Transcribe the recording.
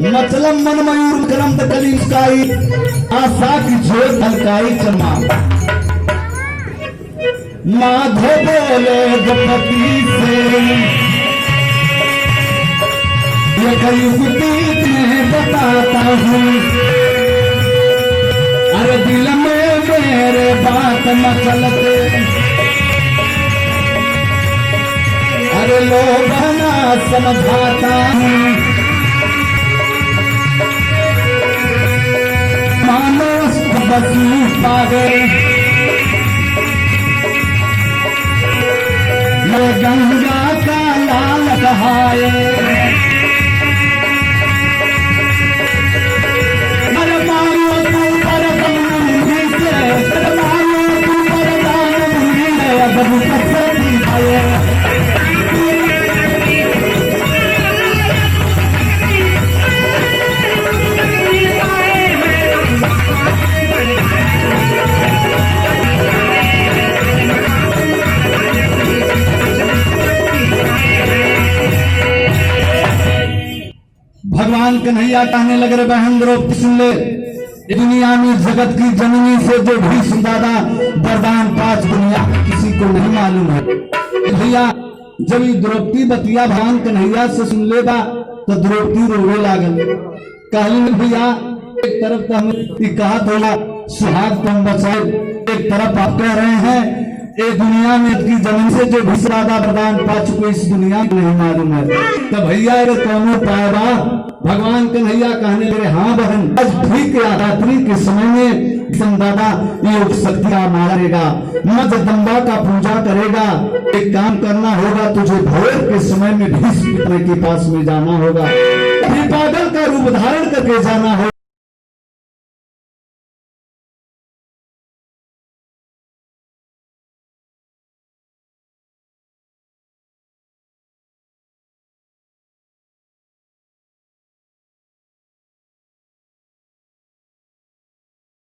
मतलब मन मयूर कलम कली मुस्काई आशा की जोत हल्काई चरमा माधो बोले गपति से ये कलयुगी में बताता हूँ अरे दिल में मेरे बात मचलते अरे लोग ना समझाता हूँ मानो बसी पागल ये गंगा का लाल कहाए अरे मारो तू पर मुंडी से अरे मारो तू पर मुंडी है अब कसरती आए भगवान कन्हैया कहने लगे बहन द्रौपदी सुन ले दुनिया में जगत की जननी से जो भीष्म दादा वरदान 5 दुनिया किसी को नहीं मालूम है भैया जब ये द्रौपदी बतिया भगवान कन्हैया से सुन लेगा तो द्रौपदी रोवे लागल कहली भैया एक तरफ तो हम कहा थोड़ा सुहाग तुम बचाए एक तरफ आप कह रहे हैं ये दुनिया में की जमीन से जो भीष्म दादा वरदान पा चुके इस दुनिया में नहीं मालूम है तो भैया अगर कौन पाएगा भगवान कन्हैया कहने लगे हाँ बहन आज ठीक रात्रि के समय में दादा योग शक्ति का मारेगा मत जगदम्बा का पूजा करेगा एक काम करना होगा तुझे भोर के समय में भीष्म के पास में जाना होगा पागल का रूप धारण करके जाना होगा।